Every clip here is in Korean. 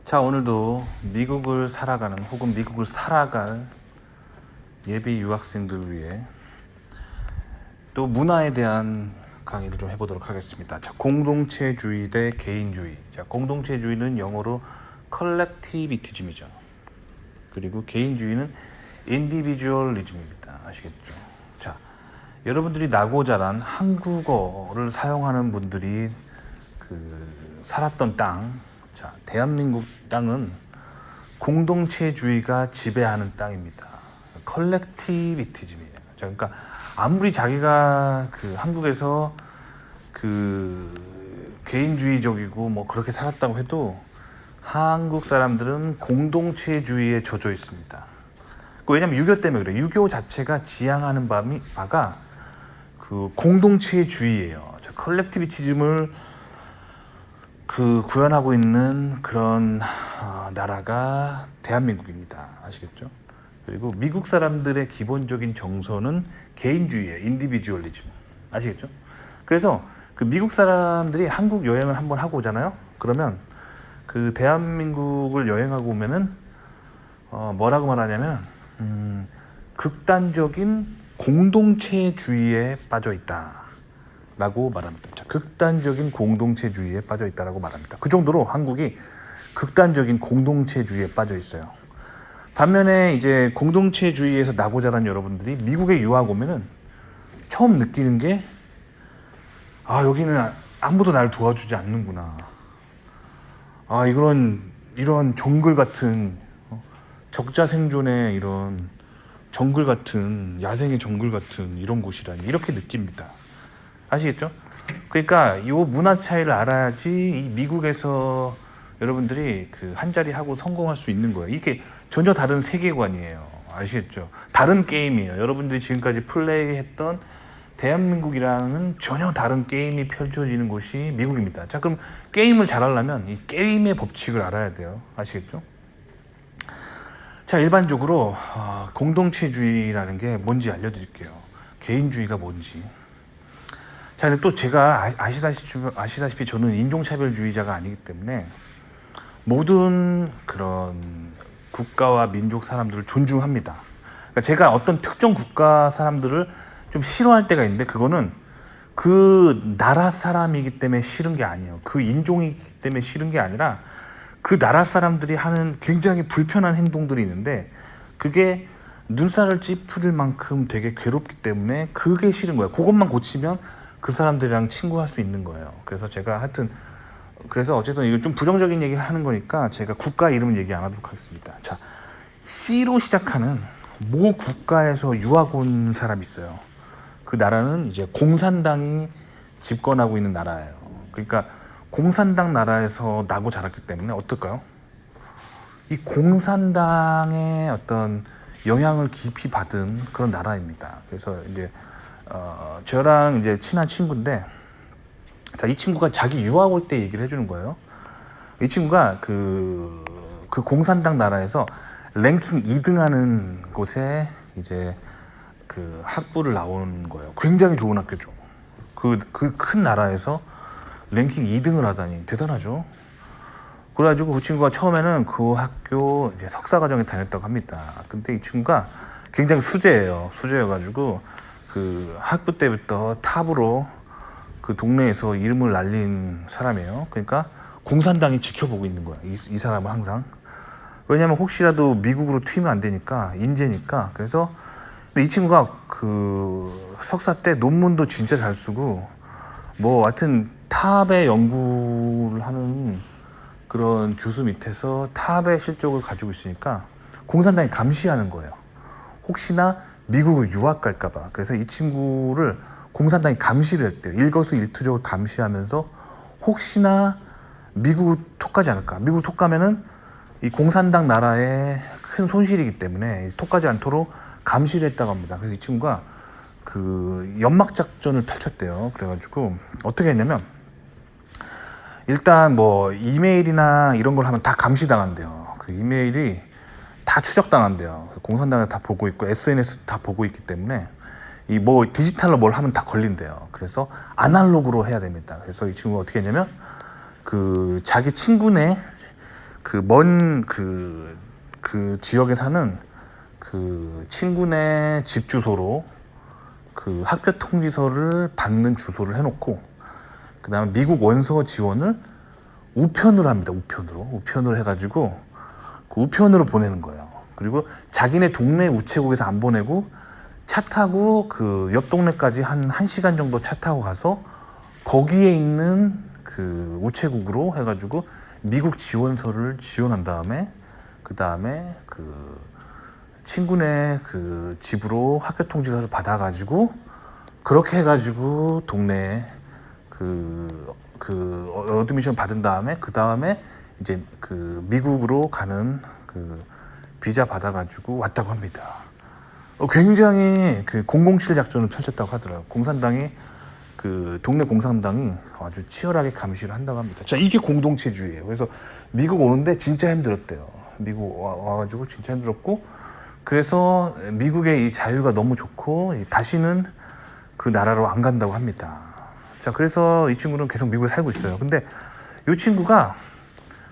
자, 오늘도 미국을 살아가는 혹은 미국을 살아갈 예비 유학생들을 위해 또 문화에 대한 강의를 좀 해보도록 하겠습니다. 자, 공동체주의 대 개인주의. 자, 공동체주의는 영어로 컬렉티비티즘이죠. 그리고 개인주의는 인디비주얼리즘입니다. 아시겠죠? 자, 여러분들이 나고 자란 한국어를 사용하는 분들이 살았던 땅, 자, 대한민국 땅은 공동체주의가 지배하는 땅입니다. 컬렉티비티즘이에요. 자, 그러니까 아무리 자기가 한국에서 개인주의적이고 뭐 그렇게 살았다고 해도 한국 사람들은 공동체주의에 젖어 있습니다. 왜냐면 6.25 때문에 그래요. 6.25 자체가 지향하는 바가 공동체주의예요. 자, 컬렉티비티즘을 구현하고 있는 그런 나라가 대한민국입니다. 아시겠죠? 그리고 미국 사람들의 기본적인 정서는 개인주의예요. 인디비주얼리즘. 아시겠죠? 그래서 미국 사람들이 한국 여행을 한번 하고 오잖아요. 그러면 대한민국을 여행하고 오면은 뭐라고 말하냐면 극단적인 공동체주의에 빠져 있다. 라고 말합니다. 자, 극단적인 공동체주의에 빠져 있다라고 말합니다. 그 정도로 한국이 극단적인 공동체주의에 빠져 있어요. 반면에 이제 공동체주의에서 나고 자란 여러분들이 미국에 유학 오면은 처음 느끼는 게 여기는 아무도 날 도와주지 않는구나. 이런 정글 같은 적자 생존의 이런 정글 같은 야생의 정글 같은 이런 곳이라니 이렇게 느낍니다. 아시겠죠? 그러니까 이 문화 차이를 알아야지 이 미국에서 여러분들이 한 자리 하고 성공할 수 있는 거예요. 이게 전혀 다른 세계관이에요. 아시겠죠? 다른 게임이에요. 여러분들이 지금까지 플레이했던 대한민국이랑은 전혀 다른 게임이 펼쳐지는 곳이 미국입니다. 자, 그럼 게임을 잘하려면 이 게임의 법칙을 알아야 돼요. 아시겠죠? 자, 일반적으로 공동체주의라는 게 뭔지 알려드릴게요. 개인주의가 뭔지. 자, 근데 또 제가 아시다시피 저는 인종차별주의자가 아니기 때문에 모든 그런 국가와 민족 사람들을 존중합니다. 그러니까 제가 어떤 특정 국가 사람들을 좀 싫어할 때가 있는데 그거는 그 나라 사람이기 때문에 싫은 게 아니에요. 그 인종이기 때문에 싫은 게 아니라 그 나라 사람들이 하는 굉장히 불편한 행동들이 있는데 그게 눈살을 찌푸릴 만큼 되게 괴롭기 때문에 그게 싫은 거예요. 그것만 고치면 그 사람들이랑 친구할 수 있는 거예요. 그래서 제가 그래서 어쨌든 이거 좀 부정적인 얘기를 하는 거니까 제가 국가 이름을 얘기 안 하도록 하겠습니다. 자, C로 시작하는 모 국가에서 유학 온 사람이 있어요. 그 나라는 이제 공산당이 집권하고 있는 나라예요. 그러니까 공산당 나라에서 나고 자랐기 때문에 어떨까요? 이 공산당의 어떤 영향을 깊이 받은 그런 나라입니다. 그래서 이제 저랑 이제 친한 친구인데, 자, 이 친구가 자기 유학 올 때 얘기를 해주는 거예요. 이 친구가 그 공산당 나라에서 랭킹 2등 하는 곳에 이제 학부를 나오는 거예요. 굉장히 좋은 학교죠. 그 큰 나라에서 랭킹 2등을 하다니 대단하죠. 그래가지고 그 친구가 처음에는 그 학교 이제 석사 과정에 다녔다고 합니다. 근데 이 친구가 굉장히 수재예요. 수재여가지고 학부 때부터 탑으로 그 동네에서 이름을 날린 사람이에요. 그러니까 공산당이 지켜보고 있는 거야. 이 사람은 항상. 왜냐면 혹시라도 미국으로 튀면 안 되니까, 인재니까. 그래서 이 친구가 석사 때 논문도 진짜 잘 쓰고, 뭐 하여튼 탑의 연구를 하는 그런 교수 밑에서 탑의 실적을 가지고 있으니까 공산당이 감시하는 거예요. 혹시나 미국을 유학 갈까봐. 그래서 이 친구를 공산당이 감시를 했대요. 일거수일투족을 감시하면서 혹시나 미국을 톡가지 않을까. 미국을 톡가면은 이 공산당 나라에 큰 손실이기 때문에 톡가지 않도록 감시를 했다고 합니다. 그래서 이 친구가 연막 작전을 펼쳤대요. 그래가지고 어떻게 했냐면 일단 뭐 이메일이나 이런 걸 하면 다 감시당한대요. 그 이메일이 다 추적당한대요. 공산당을 다 보고 있고 SNS 다 보고 있기 때문에 이 뭐 디지털로 뭘 하면 다 걸린대요. 그래서 아날로그로 해야 됩니다. 그래서 이 친구가 어떻게 했냐면 자기 친구네 그 먼 그 지역에 사는 그 친구네 집 주소로 그 학교 통지서를 받는 주소를 해놓고, 그 다음에 미국 원서 지원을 우편으로 합니다. 우편으로 해가지고 그 우편으로 보내는 거예요. 그리고 자기네 동네 우체국에서 안 보내고 차 타고 그 옆 동네까지 한 1시간 정도 차 타고 가서 거기에 있는 그 우체국으로 해가지고 미국 지원서를 지원한 다음에, 그 다음에 그 친구네 그 집으로 학교 통지서를 받아가지고 그렇게 해가지고 동네에 어드미션 받은 다음에, 그 다음에 이제 그 미국으로 가는 그 비자 받아가지고 왔다고 합니다. 굉장히 그 007 작전을 펼쳤다고 하더라고요. 공산당이 그 동네 공산당이 아주 치열하게 감시를 한다고 합니다. 자, 이게 공동체주의예요. 그래서 미국 오는데 진짜 힘들었대요. 미국 와가지고 진짜 힘들었고, 그래서 미국의 이 자유가 너무 좋고 다시는 그 나라로 안 간다고 합니다. 자, 그래서 이 친구는 계속 미국에 살고 있어요. 근데 이 친구가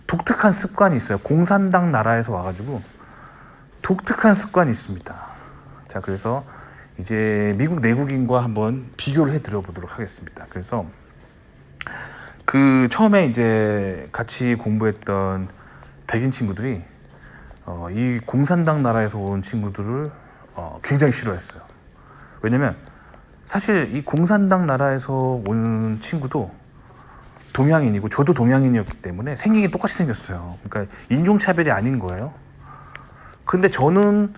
독특한 습관이 있어요. 공산당 나라에서 와가지고 독특한 습관이 있습니다. 자, 그래서 이제 미국 내국인과 한번 비교를 해드려 보도록 하겠습니다. 그래서 그 처음에 이제 같이 공부했던 백인 친구들이 이 공산당 나라에서 온 친구들을 굉장히 싫어했어요. 왜냐면 사실 이 공산당 나라에서 온 친구도 동양인이고 저도 동양인이었기 때문에 생긴 게 똑같이 생겼어요. 그러니까 인종차별이 아닌 거예요. 근데 저는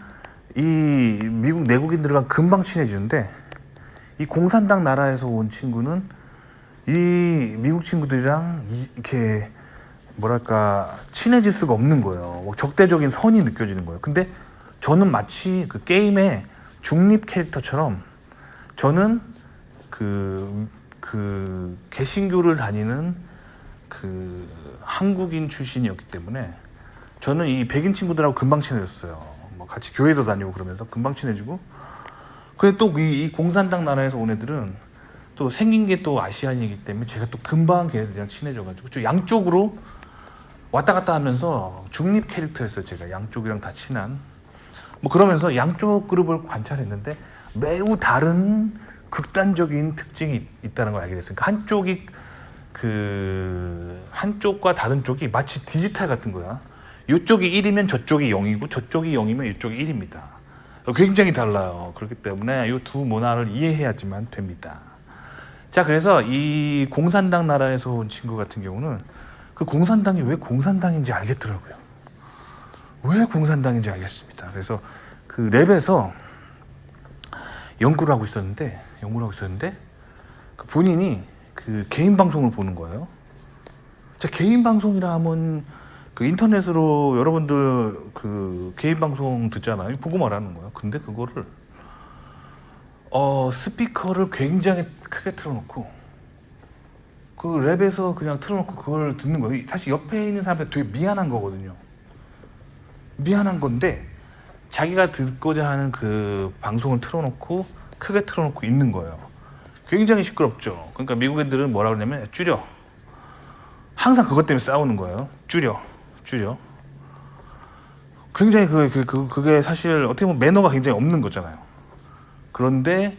이 미국 내국인들과 금방 친해지는데, 이 공산당 나라에서 온 친구는 이 미국 친구들이랑 이렇게 뭐랄까 친해질 수가 없는 거예요. 적대적인 선이 느껴지는 거예요. 근데 저는 마치 그 게임의 중립 캐릭터처럼, 저는 그 개신교를 다니는 그 한국인 출신이었기 때문에 저는 이 백인 친구들하고 금방 친해졌어요. 뭐 같이 교회도 다니고 그러면서 금방 친해지고. 근데 또 이 공산당 나라에서 온 애들은 또 생긴 게 또 아시안이기 때문에 제가 또 금방 걔네들이랑 친해져가지고 저 양쪽으로 왔다 갔다 하면서 중립 캐릭터였어요. 제가 양쪽이랑 다 친한. 뭐 그러면서 양쪽 그룹을 관찰했는데 매우 다른 극단적인 특징이 있다는 걸 알게 됐어요. 그러니까 한쪽과 다른 쪽이 마치 디지털 같은 거야. 이쪽이 1이면 저쪽이 0이고 저쪽이 0이면 이쪽이 1입니다. 굉장히 달라요. 그렇기 때문에 이 두 문화를 이해해야지만 됩니다. 자, 그래서 이 공산당 나라에서 온 친구 같은 경우는 그 공산당이 왜 공산당인지 알겠더라고요. 왜 공산당인지 알겠습니다. 그래서 그 랩에서 연구를 하고 있었는데 그 본인이 그 개인 방송을 보는 거예요. 자, 개인 방송이라 하면 그 인터넷으로 여러분들 그 개인 방송 듣잖아요. 보고 말하는 거예요. 근데 그거를 스피커를 굉장히 크게 틀어놓고 그 랩에서 그냥 틀어놓고 그걸 듣는 거예요. 사실 옆에 있는 사람한테 되게 미안한 거거든요. 미안한 건데 자기가 듣고자 하는 그 방송을 틀어놓고 크게 틀어놓고 있는 거예요. 굉장히 시끄럽죠. 그러니까 미국 애들은 뭐라 그러냐면 줄여. 항상 그것 때문에 싸우는 거예요. 줄여. 굉장히 그게 사실 어떻게 보면 매너가 굉장히 없는 거잖아요. 그런데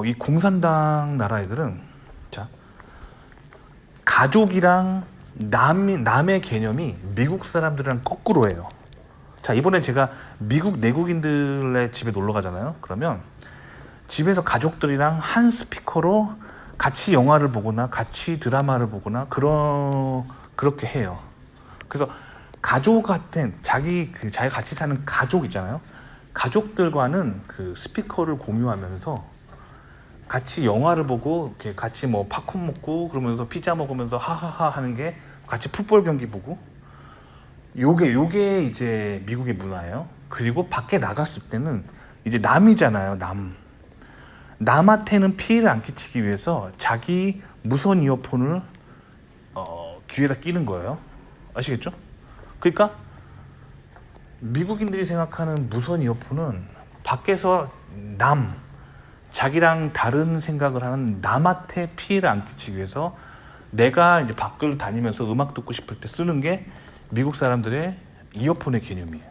이 공산당 나라 애들은 자, 가족이랑 남의 개념이 미국 사람들이랑 거꾸로 해요. 자, 이번에 제가 미국 내국인들의 집에 놀러 가잖아요. 그러면 집에서 가족들이랑 한 스피커로 같이 영화를 보거나 같이 드라마를 보거나 그렇게 해요. 그래서 가족 같은 자기가 같이 사는 가족 있잖아요. 가족들과는 그 스피커를 공유하면서 같이 영화를 보고 이렇게 같이 뭐 팝콘 먹고 그러면서 피자 먹으면서 하하하 하는 게, 같이 풋볼 경기 보고, 요게 이제 미국의 문화예요. 그리고 밖에 나갔을 때는 이제 남이잖아요. 남한테는 피해를 안 끼치기 위해서 자기 무선 이어폰을 귀에다 끼는 거예요. 아시겠죠? 그러니까 미국인들이 생각하는 무선 이어폰은 밖에서 자기랑 다른 생각을 하는 남한테 피해를 안 끼치기 위해서 내가 이제 밖을 다니면서 음악 듣고 싶을 때 쓰는 게 미국 사람들의 이어폰의 개념이에요.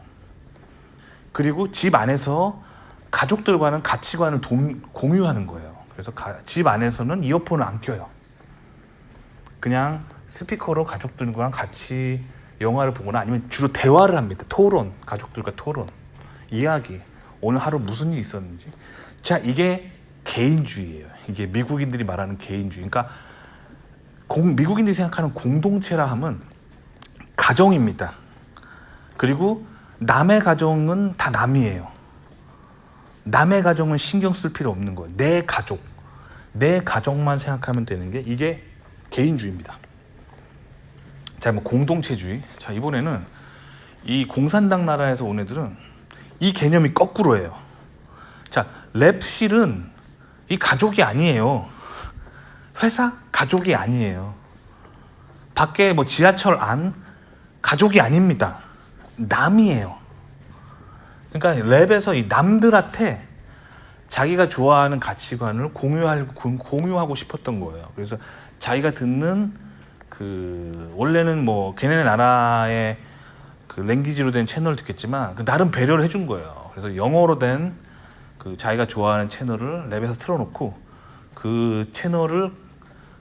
그리고 집 안에서 가족들과는 가치관을 공유하는 거예요. 그래서 집 안에서는 이어폰을 안 껴요. 그냥 스피커로 가족들과 같이 영화를 보거나 아니면 주로 대화를 합니다. 토론, 가족들과 토론, 이야기, 오늘 하루 무슨 일이 있었는지. 자, 이게 개인주의예요. 이게 미국인들이 말하는 개인주의. 그러니까 미국인들이 생각하는 공동체라 함은 가정입니다. 그리고 남의 가정은 다 남이에요. 남의 가정은 신경 쓸 필요 없는 거예요. 내 가족, 내 가족만 생각하면 되는 게 이게 개인주의입니다. 자, 뭐 공동체주의. 자, 이번에는 이 공산당 나라에서 온 애들은 이 개념이 거꾸로예요. 자, 랩실은 이 가족이 아니에요. 회사 가족이 아니에요. 밖에 뭐 지하철 안 가족이 아닙니다. 남이에요. 그러니까 랩에서 이 남들한테 자기가 좋아하는 가치관을 공유하고 싶었던 거예요. 그래서 자기가 듣는 원래는 뭐 걔네 나라의 랭귀지로 된 채널을 듣겠지만 나름 배려를 해준 거예요. 그래서 영어로 된 자기가 좋아하는 채널을 랩에서 틀어놓고 그 채널을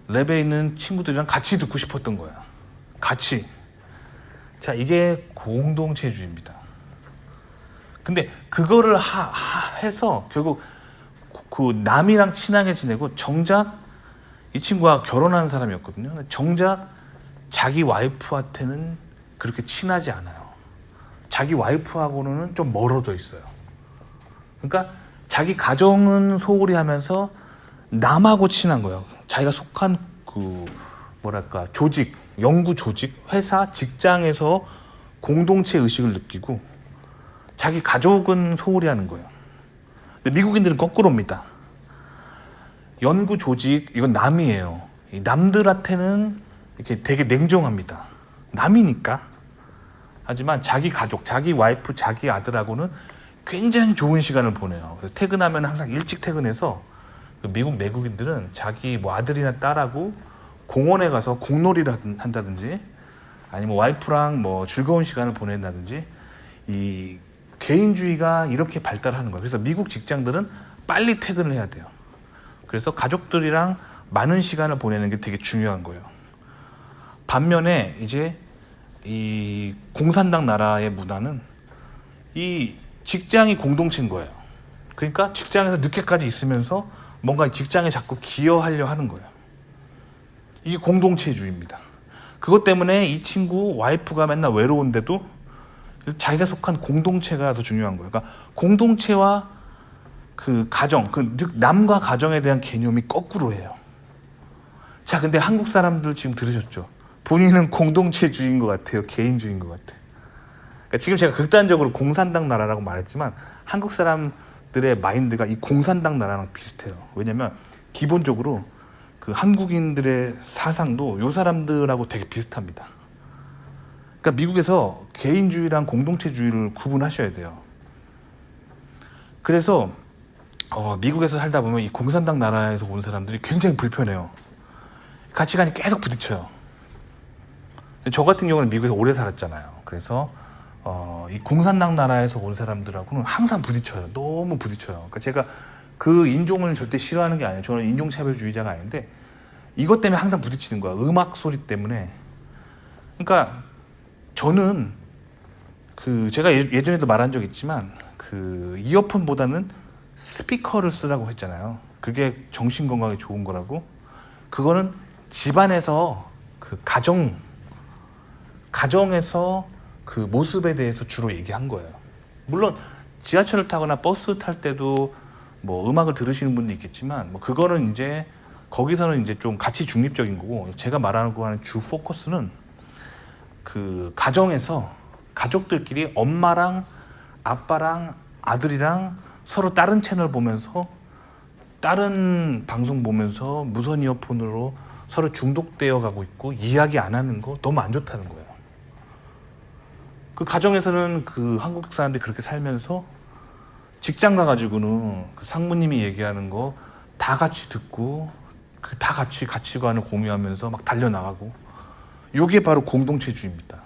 랩에 있는 친구들이랑 같이 듣고 싶었던 거야. 같이. 자, 이게 공동체주의입니다. 근데 그거를 해서 결국 남이랑 친하게 지내고 정작 이 친구가 결혼한 사람이었거든요. 정작 자기 와이프한테는 그렇게 친하지 않아요. 자기 와이프하고는 좀 멀어져 있어요. 그러니까 자기 가정은 소홀히 하면서 남하고 친한 거예요. 자기가 속한 조직, 연구 조직, 회사, 직장에서 공동체 의식을 느끼고 자기 가족은 소홀히 하는 거예요. 근데 미국인들은 거꾸로입니다. 연구 조직, 이건 남이에요. 남들한테는 이렇게 되게 냉정합니다. 남이니까. 하지만 자기 가족, 자기 와이프, 자기 아들하고는 굉장히 좋은 시간을 보내요. 그래서 퇴근하면 항상 일찍 퇴근해서 미국 내국인들은 자기 뭐 아들이나 딸하고 공원에 가서 공놀이를 한다든지 아니면 와이프랑 뭐 즐거운 시간을 보낸다든지 이 개인주의가 이렇게 발달하는 거예요. 그래서 미국 직장들은 빨리 퇴근을 해야 돼요. 그래서 가족들이랑 많은 시간을 보내는 게 되게 중요한 거예요. 반면에 이제 이 공산당 나라의 문화는 이 직장이 공동체인 거예요. 그러니까 직장에서 늦게까지 있으면서 뭔가 직장에 자꾸 기여하려 하는 거예요. 이게 공동체주의입니다. 그것 때문에 이 친구 와이프가 맨날 외로운데도 자기가 속한 공동체가 더 중요한 거예요. 그러니까 공동체와 가정, 즉 남과 가정에 대한 개념이 거꾸로예요. 자, 근데 한국 사람들 지금 들으셨죠? 본인은 공동체주의인 것 같아요. 개인주의인 것 같아요. 그러니까 지금 제가 극단적으로 공산당 나라라고 말했지만 한국 사람들의 마인드가 이 공산당 나라랑 비슷해요. 왜냐면 기본적으로 한국인들의 사상도 이 사람들하고 되게 비슷합니다. 그러니까 미국에서 개인주의랑 공동체주의를 구분하셔야 돼요. 그래서 미국에서 살다 보면 이 공산당 나라에서 온 사람들이 굉장히 불편해요. 가치관이 계속 부딪혀요. 저 같은 경우는 미국에서 오래 살았잖아요. 그래서 이 공산당 나라에서 온 사람들하고는 항상 부딪혀요. 너무 부딪혀요. 그러니까 제가 그 인종을 절대 싫어하는 게 아니에요. 저는 인종차별주의자가 아닌데 이것 때문에 항상 부딪히는 거야. 음악 소리 때문에. 그러니까 저는 제가 예전에도 말한 적 있지만 이어폰보다는 스피커를 쓰라고 했잖아요. 그게 정신 건강에 좋은 거라고. 그거는 집안에서 가정에서 모습에 대해서 주로 얘기한 거예요. 물론 지하철을 타거나 버스 탈 때도 뭐 음악을 들으시는 분도 있겠지만 뭐 그거는 이제 거기서는 이제 좀 가치 중립적인 거고, 제가 말하고 하는 주 포커스는 가정에서 가족들끼리 엄마랑 아빠랑 아들이랑 서로 다른 채널 보면서 다른 방송 보면서 무선 이어폰으로 서로 중독되어 가고 있고 이야기 안 하는 거 너무 안 좋다는 거예요. 가정에서는 한국 사람들이 그렇게 살면서 직장 가가지고는 상무님이 얘기하는 거 다 같이 듣고 다 같이 가치관을 공유하면서 막 달려나가고, 이게 바로 공동체주의입니다.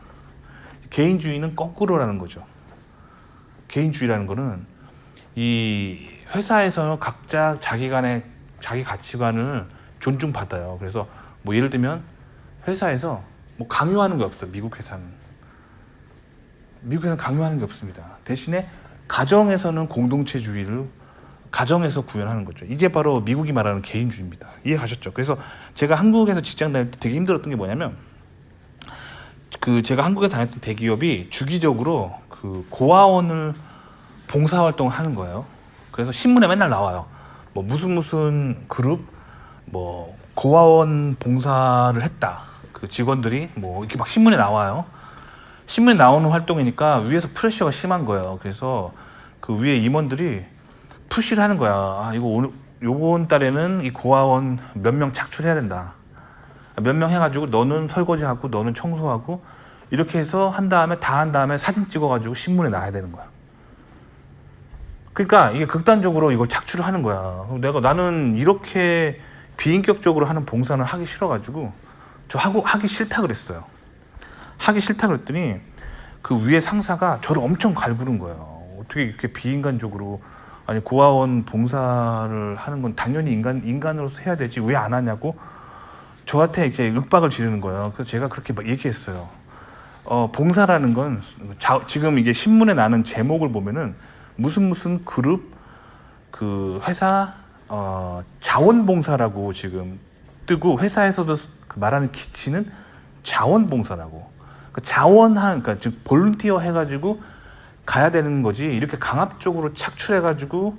개인주의는 거꾸로라는 거죠. 개인주의라는 거는 이 회사에서 각자 자기 가치관을 존중받아요. 그래서 뭐 예를 들면 회사에서 뭐 강요하는 게 없어요. 미국 회사는 강요하는 게 없습니다. 대신에 가정에서는 공동체주의를 가정에서 구현하는 거죠. 이게 바로 미국이 말하는 개인주의입니다. 이해가셨죠? 그래서 제가 한국에서 직장 다닐 때 되게 힘들었던 게 뭐냐면 제가 한국에 다녔던 대기업이 주기적으로 그 고아원을 봉사활동을 하는 거예요. 그래서 신문에 맨날 나와요. 뭐 무슨 그룹 뭐 고아원 봉사를 했다. 그 직원들이 뭐 이렇게 막 신문에 나와요. 신문에 나오는 활동이니까 위에서 프레셔가 심한 거예요. 그래서 그 위에 임원들이 푸시를 하는 거야. 아, 이거 요번 달에는 이 고아원 몇 명 착출해야 된다. 몇 명 해가지고 너는 설거지하고 너는 청소하고 이렇게 해서 다 한 다음에 사진 찍어가지고 신문에 나야 되는 거야. 그러니까 이게 극단적으로 이걸 착출을 하는 거야. 나는 이렇게 비인격적으로 하는 봉사는 하기 싫어가지고 하기 싫다 그랬어요. 하기 싫다 그랬더니 그 위에 상사가 저를 엄청 갈구는 거예요. 어떻게 이렇게 비인간적으로, 아니 고아원 봉사를 하는 건 당연히 인간으로서 해야 되지 왜 안 하냐고 저한테 이렇게 윽박을 지르는 거예요. 그래서 제가 그렇게 막 얘기했어요. 봉사라는 건 지금 이게 신문에 나는 제목을 보면은 무슨 그룹 그 회사 자원봉사라고 지금 뜨고 회사에서도 그 말하는 기치는 자원봉사라고. 그러니까 즉 볼런티어 해가지고 가야 되는 거지 이렇게 강압적으로 착출해가지고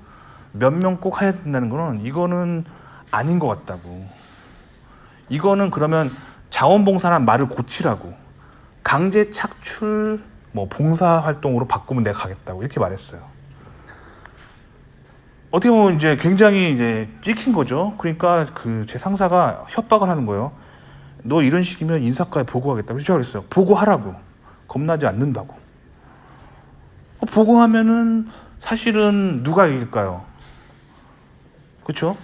몇 명 꼭 해야 된다는 거는 이거는 아닌 것 같다고. 이거는 그러면 자원봉사란 말을 고치라고. 강제 착출 뭐 봉사활동으로 바꾸면 내가 가겠다고 이렇게 말했어요. 어떻게 보면 이제 굉장히 이제 찍힌 거죠. 그러니까 제 상사가 협박을 하는 거예요. 너 이런 식이면 인사과에 보고하겠다고. 그래서 제가 그랬어요. 보고하라고. 겁나지 않는다고. 보고하면은 사실은 누가 이길까요? 그렇죠?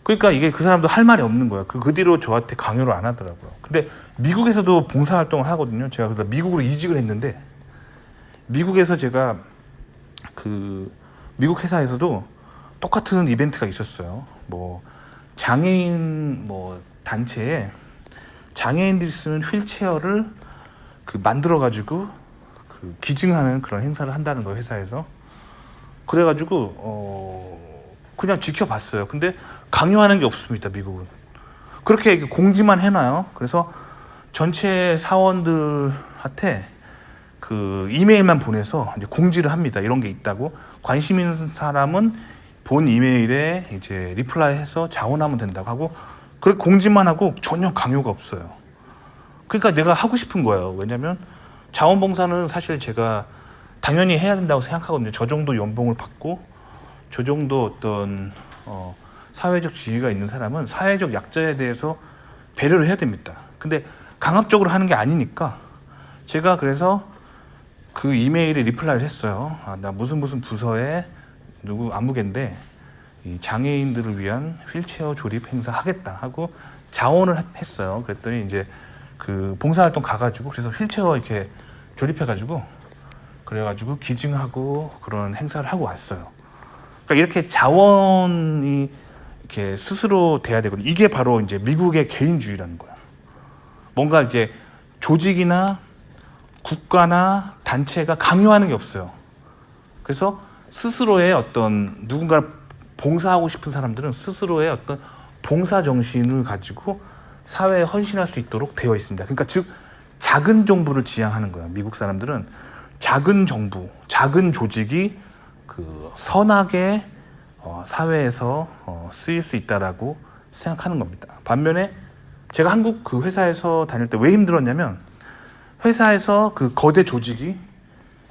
그러니까 이게 그 사람도 할 말이 없는 거야. 그 뒤로 저한테 강요를 안 하더라고요. 근데 미국에서도 봉사활동을 하거든요. 제가 그래서 미국으로 이직을 했는데 미국에서 제가 미국 회사에서도 똑같은 이벤트가 있었어요. 뭐 장애인 단체에 장애인들이 쓰는 휠체어를 만들어 가지고 기증하는 그런 행사를 한다는 거예요, 회사에서. 그래가지고 그냥 지켜봤어요. 근데 강요하는 게 없습니다, 미국은. 그렇게 공지만 해놔요. 그래서 전체 사원들한테 이메일만 보내서 이제 공지를 합니다. 이런 게 있다고. 관심 있는 사람은 본 이메일에 이제 리플라이해서 자원하면 된다고 하고, 그렇게 공지만 하고 전혀 강요가 없어요. 그러니까 내가 하고 싶은 거예요. 왜냐면 자원봉사는 사실 제가 당연히 해야 된다고 생각하거든요. 저 정도 연봉을 받고 저 정도 어떤 사회적 지위가 있는 사람은 사회적 약자에 대해서 배려를 해야 됩니다. 근데 강압적으로 하는 게 아니니까 제가 그래서 그 이메일에 리플라이를 했어요. 나 무슨 부서에 누구 아무개인데 이 장애인들을 위한 휠체어 조립 행사 하겠다 하고 자원을 했어요. 그랬더니 이제 봉사활동 가가지고 그래서 휠체어 이렇게 조립해가지고 그래가지고 기증하고 그런 행사를 하고 왔어요. 그러니까 이렇게 자원이 이렇게 스스로 돼야 되거든요. 이게 바로 이제 미국의 개인주의라는 거야. 뭔가 이제 조직이나 국가나 단체가 강요하는 게 없어요. 그래서 스스로의 어떤 누군가를 봉사하고 싶은 사람들은 스스로의 어떤 봉사 정신을 가지고 사회에 헌신할 수 있도록 되어 있습니다. 그러니까 즉 작은 정부를 지향하는 거예요. 미국 사람들은 작은 정부, 작은 조직이 선하게 사회에서 쓰일 수 있다라고 생각하는 겁니다. 반면에 제가 한국 회사에서 다닐 때 왜 힘들었냐면 회사에서 거대 조직이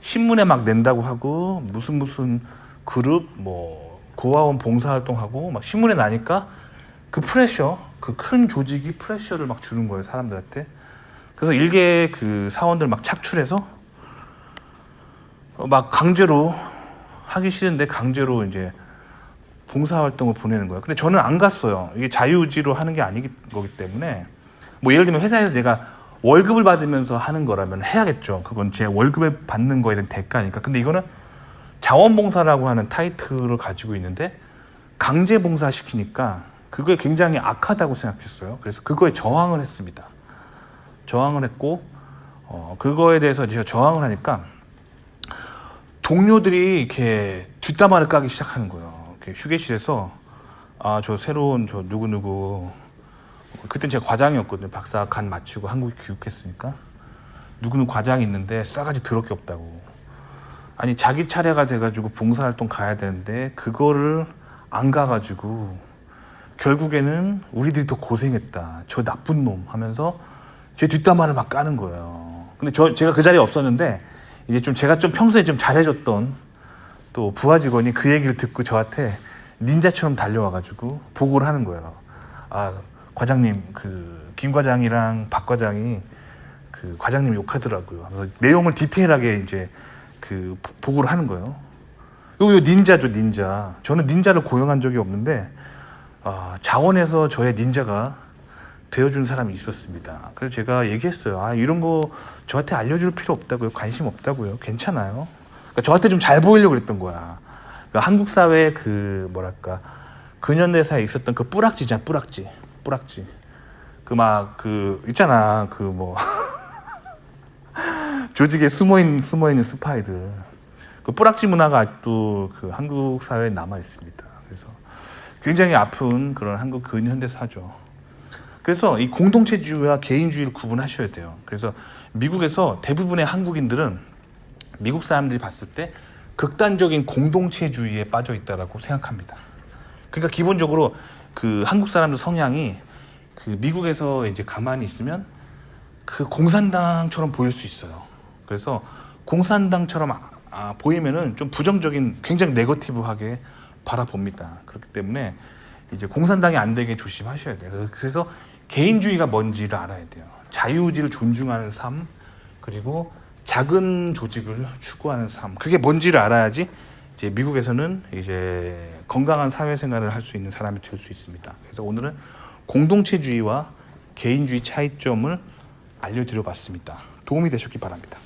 신문에 막 낸다고 하고 무슨 그룹 고아원 봉사활동하고 막 신문에 나니까 프레셔, 큰 조직이 프레셔를 막 주는 거예요, 사람들한테. 그래서 일개 사원들 막 착출해서 막 강제로 하기 싫은데 강제로 이제 봉사활동을 보내는 거예요. 근데 저는 안 갔어요. 이게 자유의지로 하는 게 아니기 거기 때문에 예를 들면 회사에서 내가 월급을 받으면서 하는 거라면 해야겠죠. 그건 제 월급을 받는 거에 대한 대가니까. 근데 이거는 자원봉사라고 하는 타이틀을 가지고 있는데 강제봉사 시키니까 그거에 굉장히 악하다고 생각했어요. 그래서 그거에 저항을 했습니다. 저항을 했고 그거에 대해서 제가 저항을 하니까 동료들이 이렇게 뒷담화를 까기 시작하는 거예요. 이렇게 휴게실에서 저 새로운 저 누구누구, 그땐 제가 과장이었거든요. 박사 간 마치고 한국에 귀국했으니까 누구누구 과장이 있는데 싸가지 더럽게 없다고. 아니 자기 차례가 돼가지고 봉사활동 가야 되는데 그거를 안 가가지고 결국에는 우리들이 더 고생했다, 저 나쁜 놈 하면서 제 뒷담화를 막 까는 거예요. 근데 제가 그 자리에 없었는데 이제 좀 제가 좀 평소에 좀 잘해줬던 또 부하 직원이 그 얘기를 듣고 저한테 닌자처럼 달려와가지고 보고를 하는 거예요. 과장님, 그 김 과장이랑 박 과장이 그 과장님 욕하더라고요. 그래서 내용을 디테일하게 이제 그 보고를 하는 거예요. 이거 닌자죠, 닌자. 저는 닌자를 고용한 적이 없는데 자원에서 저의 닌자가 되어준 사람이 있었습니다. 그래서 제가 얘기했어요. 이런 거 저한테 알려줄 필요 없다고요. 관심 없다고요. 괜찮아요. 그러니까 저한테 좀 잘 보이려고 그랬던 거야. 그러니까 한국 사회 그 뭐랄까 근현대사에 있었던 그 뿌락지잖아, 뿌락지. 그 막 그 있잖아, 그 뭐 조직에 숨어있는 스파이들. 그 뿌락지 문화가 아직도 그 한국 사회에 남아 있습니다. 그래서 굉장히 아픈 그런 한국 근현대사죠. 그래서 이 공동체주의와 개인주의를 구분하셔야 돼요. 그래서 미국에서 대부분의 한국인들은 미국 사람들이 봤을 때 극단적인 공동체주의에 빠져 있다라고 생각합니다. 그러니까 기본적으로 그 한국 사람들 성향이 그 미국에서 이제 가만히 있으면 그 공산당처럼 보일 수 있어요. 그래서 공산당처럼 보이면은 좀 부정적인, 굉장히 네거티브하게 바라봅니다. 그렇기 때문에 이제 공산당이 안 되게 조심하셔야 돼요. 그래서 개인주의가 뭔지를 알아야 돼요. 자유의지를 존중하는 삶, 그리고 작은 조직을 추구하는 삶. 그게 뭔지를 알아야지 이제 미국에서는 이제 건강한 사회생활을 할 수 있는 사람이 될 수 있습니다. 그래서 오늘은 공동체주의와 개인주의 차이점을 알려드려 봤습니다. 도움이 되셨기 바랍니다.